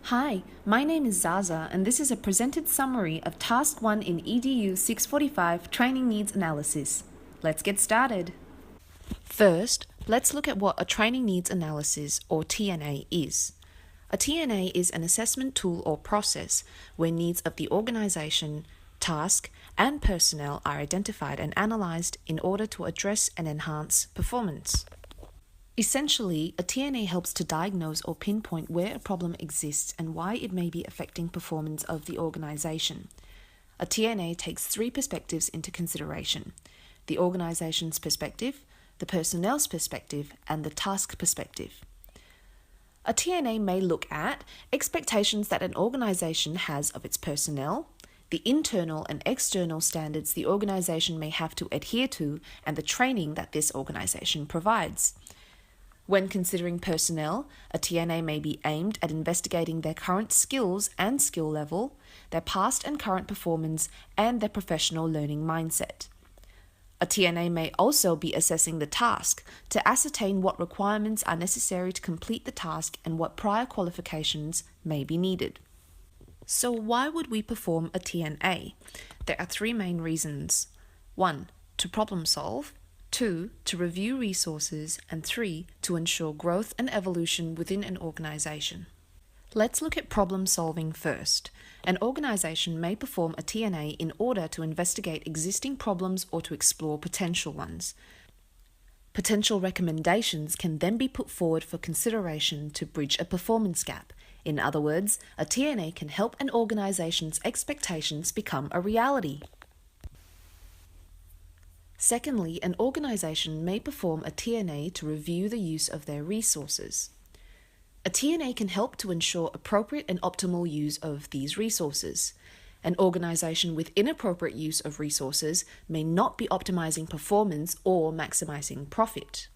Hi, my name is Zaza, and this is a presented summary of Task 1 in EDU645 Training Needs Analysis. Let's get started. First, let's look at what a Training Needs Analysis, or TNA, is. A TNA is an assessment tool or process where needs of the organization, task, and personnel are identified and analyzed in order to address and enhance performance. Essentially, a TNA helps to diagnose or pinpoint where a problem exists and why it may be affecting performance of the organization. A TNA takes three perspectives into consideration: the organization's perspective, the personnel's perspective, and the task perspective. A TNA may look at expectations that an organization has of its personnel, the internal and external standards the organization may have to adhere to, and the training that this organization provides. When considering personnel, a TNA may be aimed at investigating their current skills and skill level, their past and current performance, and their professional learning mindset. A TNA may also be assessing the task to ascertain what requirements are necessary to complete the task and what prior qualifications may be needed. So why would we perform a TNA? There are three main reasons. 1. To problem solve. 2. To review resources, and 3. To ensure growth and evolution within an organization. Let's look at problem solving first. An organization may perform a TNA in order to investigate existing problems or to explore potential ones. Potential recommendations can then be put forward for consideration to bridge a performance gap. In other words, a TNA can help an organization's expectations become a reality. Secondly, an organization may perform a TNA to review the use of their resources. A TNA can help to ensure appropriate and optimal use of these resources. An organization with inappropriate use of resources may not be optimizing performance or maximizing profit.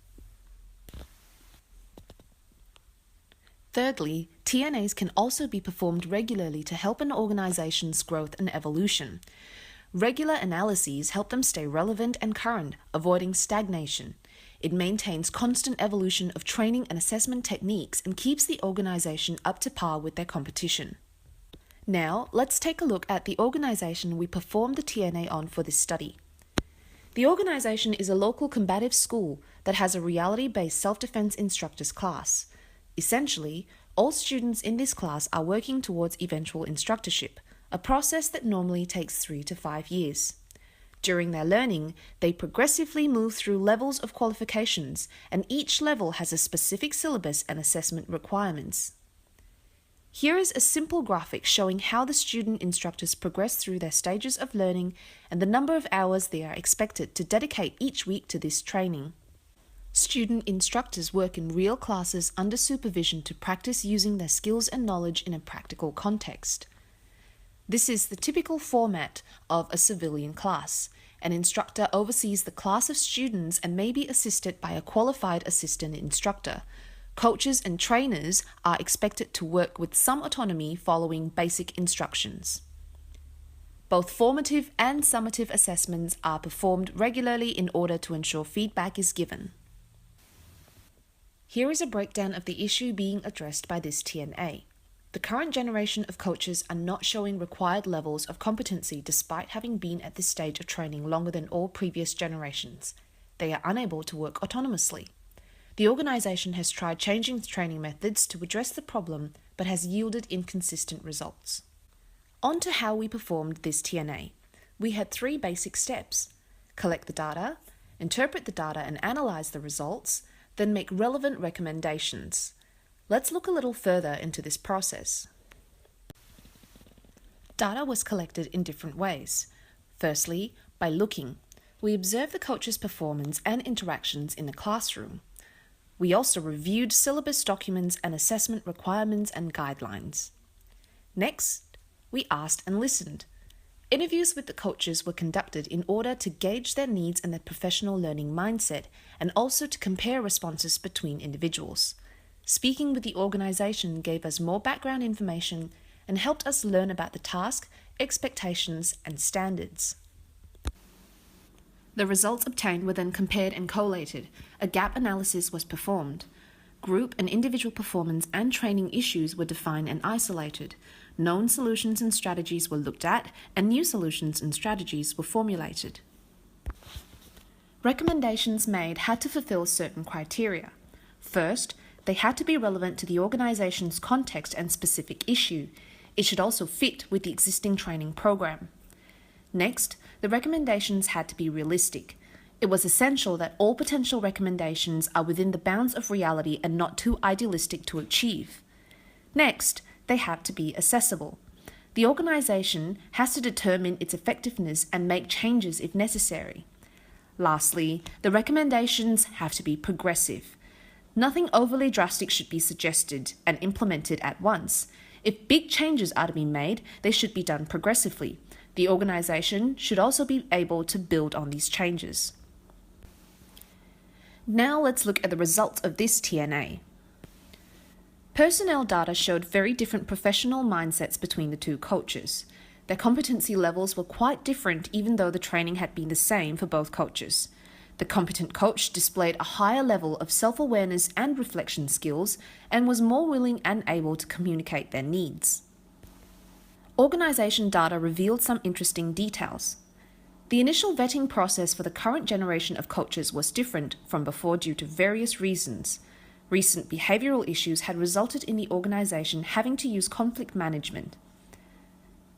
Thirdly, TNAs can also be performed regularly to help an organization's growth and evolution. Regular analyses help them stay relevant and current, avoiding stagnation. It maintains constant evolution of training and assessment techniques and keeps the organization up to par with their competition. Now, let's take a look at the organization we performed the TNA on for this study. The organization is a local combative school that has a reality-based self-defense instructors class. Essentially, all students in this class are working towards eventual instructorship, a process that normally takes 3 to 5 years. During their learning, they progressively move through levels of qualifications, and each level has a specific syllabus and assessment requirements. Here is a simple graphic showing how the student instructors progress through their stages of learning and the number of hours they are expected to dedicate each week to this training. Student instructors work in real classes under supervision to practice using their skills and knowledge in a practical context. This is the typical format of a civilian class. An instructor oversees the class of students and may be assisted by a qualified assistant instructor. Coaches and trainers are expected to work with some autonomy following basic instructions. Both formative and summative assessments are performed regularly in order to ensure feedback is given. Here is a breakdown of the issue being addressed by this TNA. The current generation of coaches are not showing required levels of competency despite having been at this stage of training longer than all previous generations. They are unable to work autonomously. The organization has tried changing the training methods to address the problem, but has yielded inconsistent results. On to how we performed this TNA. We had 3 basic steps: collect the data, interpret the data and analyze the results, then make relevant recommendations. Let's look a little further into this process. Data was collected in different ways. Firstly, by looking. We observed the coach's performance and interactions in the classroom. We also reviewed syllabus documents and assessment requirements and guidelines. Next, we asked and listened. Interviews with the coaches were conducted in order to gauge their needs and their professional learning mindset, and also to compare responses between individuals. Speaking with the organization gave us more background information and helped us learn about the task, expectations, and standards. The results obtained were then compared and collated. A gap analysis was performed. group and individual performance and training issues were defined and isolated. Known solutions and strategies were looked at, and new solutions and strategies were formulated. Recommendations made had to fulfill certain criteria. First, they had to be relevant to the organization's context and specific issue. It should also fit with the existing training program. Next, the recommendations had to be realistic. It was essential that all potential recommendations are within the bounds of reality and not too idealistic to achieve. Next, they have to be accessible. The organization has to determine its effectiveness and make changes if necessary. Lastly, the recommendations have to be progressive. Nothing overly drastic should be suggested and implemented at once. If big changes are to be made, they should be done progressively. The organization should also be able to build on these changes. Now let's look at the results of this TNA. Personnel data showed very different professional mindsets between the two coaches. Their competency levels were quite different even though the training had been the same for both coaches. The competent coach displayed a higher level of self-awareness and reflection skills and was more willing and able to communicate their needs. Organization data revealed some interesting details. The initial vetting process for the current generation of coaches was different from before due to various reasons. Recent behavioral issues had resulted in the organization having to use conflict management.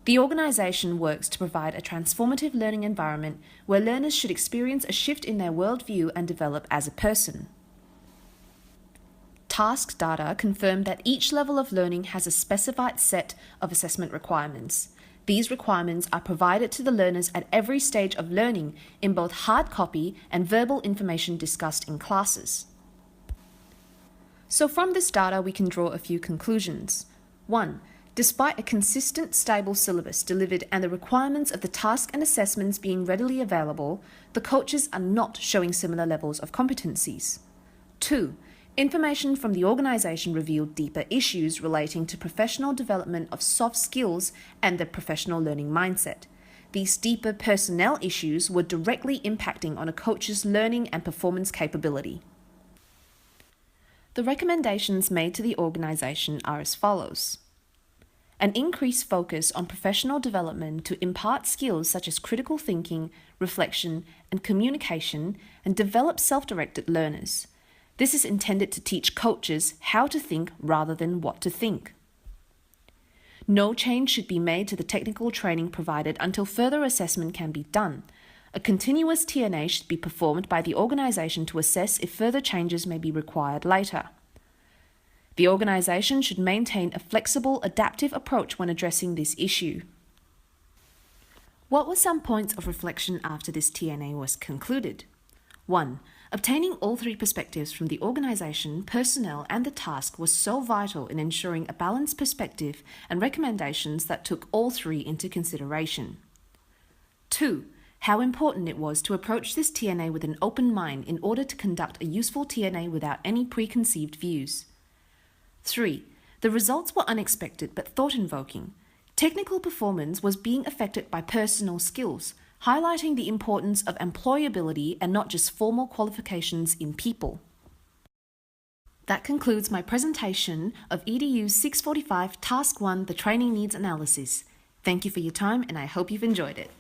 The organization works to provide a transformative learning environment where learners should experience a shift in their worldview and develop as a person. Task data confirmed that each level of learning has a specified set of assessment requirements. These requirements are provided to the learners at every stage of learning in both hard copy and verbal information discussed in classes. So from this data, we can draw a few conclusions. 1. Despite a consistent, stable syllabus delivered and the requirements of the task and assessments being readily available, the coaches are not showing similar levels of competencies. 2. Information from the organization revealed deeper issues relating to professional development of soft skills and the professional learning mindset. These deeper personnel issues were directly impacting on a coach's learning and performance capability. The recommendations made to the organization are as follows. An increased focus on professional development to impart skills such as critical thinking, reflection, and communication, and develop self-directed learners. This is intended to teach coaches how to think rather than what to think. No change should be made to the technical training provided until further assessment can be done. A continuous TNA should be performed by the organization to assess if further changes may be required later. The organization should maintain a flexible, adaptive approach when addressing this issue. What were some points of reflection after this TNA was concluded? 1. Obtaining all three perspectives from the organization, personnel, and the task was so vital in ensuring a balanced perspective and recommendations that took all three into consideration. 2. How important it was to approach this TNA with an open mind in order to conduct a useful TNA without any preconceived views. 3. The results were unexpected but thought-invoking. Technical performance was being affected by personal skills, highlighting the importance of employability and not just formal qualifications in people. That concludes my presentation of EDU645 Task 1, the Training Needs Analysis. Thank you for your time and I hope you've enjoyed it.